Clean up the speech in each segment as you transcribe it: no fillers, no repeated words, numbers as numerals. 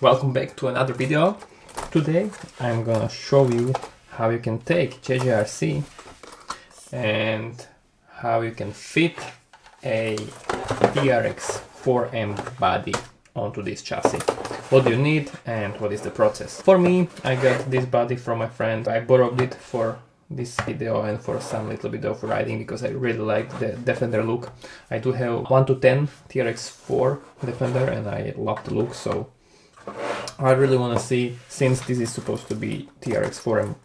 Welcome back to another video. Today I'm gonna show you how you can take JJRC and how you can fit a TRX4M body onto this chassis. What do you need and what is the process? For me, I got this body from my friend. I borrowed it for this video and for some little bit of riding because I really like the Defender look. I do have 1 to 10 TRX4 Defender and I love the look, so I really want to see, since this is supposed to be TRX4M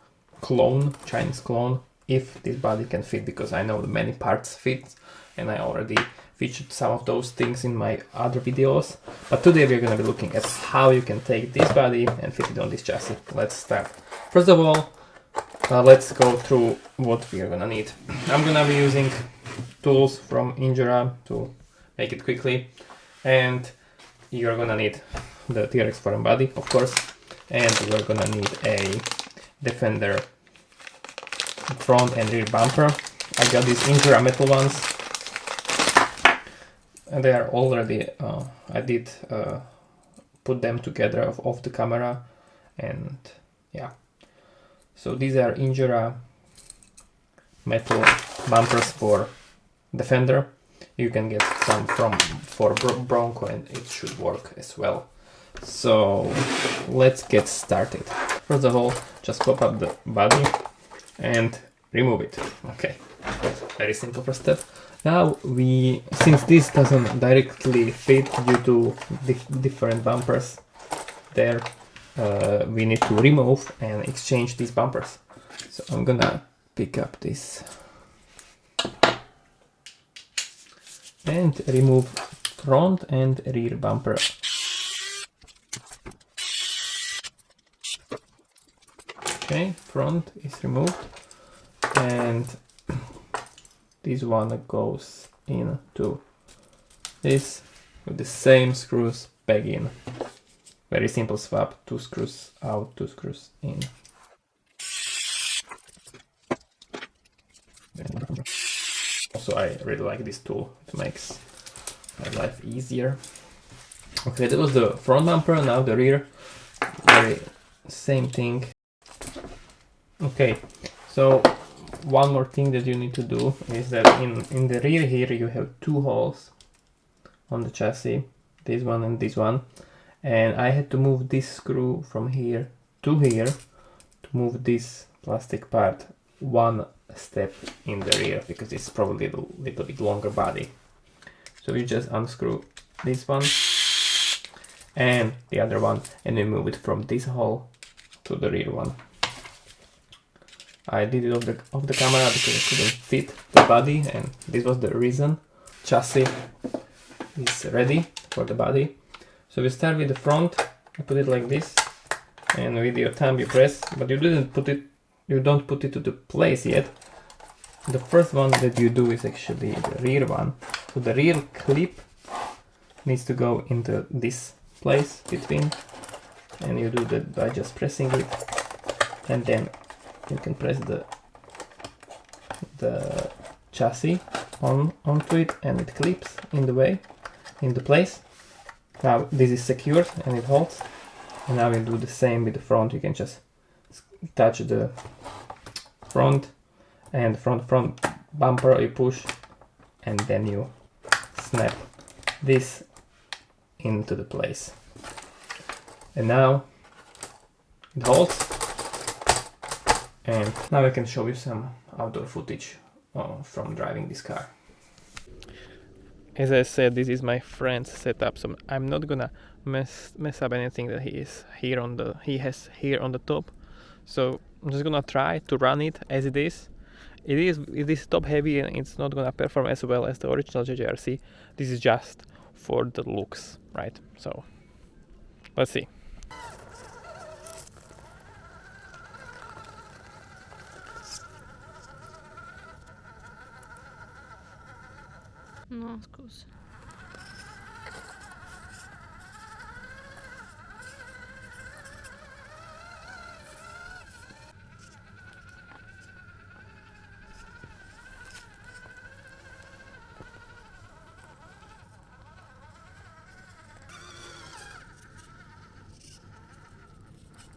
clone, Chinese clone, if this body can fit, because I know many parts fit and I already featured some of those things in my other videos. But today we're going to be looking at how you can take this body and fit it on this chassis. Let's start. First of all, let's go through what we are going to need. I'm going to be using tools from Injera to make it quickly, and you're going to need the TRX4M body, of course, and we're going to need a Defender front and rear bumper. I got these Injera metal ones, and they are already, I did put them together off the camera, and yeah. So these are Injera metal bumpers for Defender. You can get some for Bronco and it should work as well. So let's get started. First of all, just pop up the body and remove it. Okay, very simple first step. Now since this doesn't directly fit due to different bumpers there, we need to remove and exchange these bumpers. So I'm gonna pick up this and remove front and rear bumper. Okay, front is removed, and this one goes into this with the same screws back in. Very simple swap, 2 screws out, 2 screws in. Also, I really like this tool, it makes my life easier. Okay, that was the front bumper, now the rear, very same thing. Okay, so one more thing that you need to do is that in the rear here you have 2 holes on the chassis, this one and this one. And I had to move this screw from here to here to move this plastic part one step in the rear, because it's probably a little bit longer body. So you just unscrew this one and the other one and then move it from this hole to the rear one. I did it off the camera because I couldn't fit the body, and this was the reason. Chassis is ready for the body. So we start with the front, you put it like this, and with your thumb you press, but you don't put it to the place yet. The first one that you do is actually the rear one. So the rear clip needs to go into this place between, and you do that by just pressing it, and then you can press the chassis onto it, and it clips into place. Now this is secured and it holds, and now we'll do the same with the front. You can just touch the front and front bumper, you push, and then you snap this into the place, and now it holds. And now I can show you some outdoor footage from driving this car. As I said, this is my friend's setup, so I'm not gonna mess up anything that he has here on the top. So I'm just gonna try to run it as it is. It is top heavy and it's not gonna perform as well as the original JJRC. This is just for the looks, right? So let's see. No, scusa.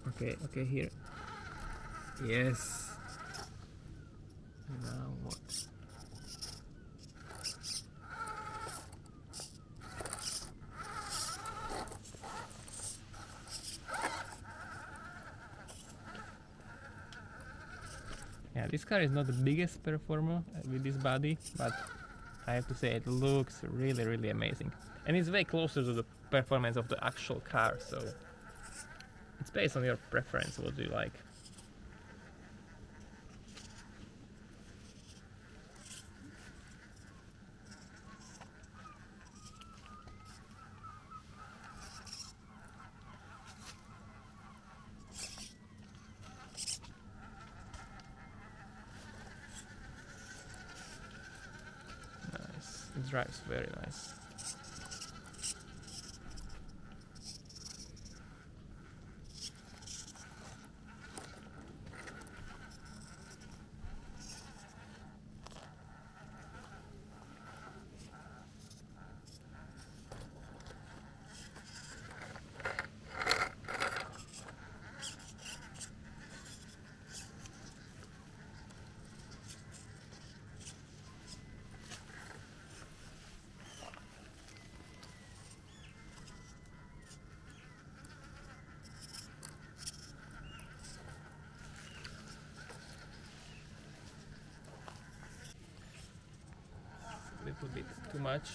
Okay, here. Yes. Now what? Yeah, this car is not the biggest performer with this body, but I have to say it looks really amazing. And it's way closer to the performance of the actual car, so it's based on your preference, what do you like. Nice, it drives very nice. Little bit too much.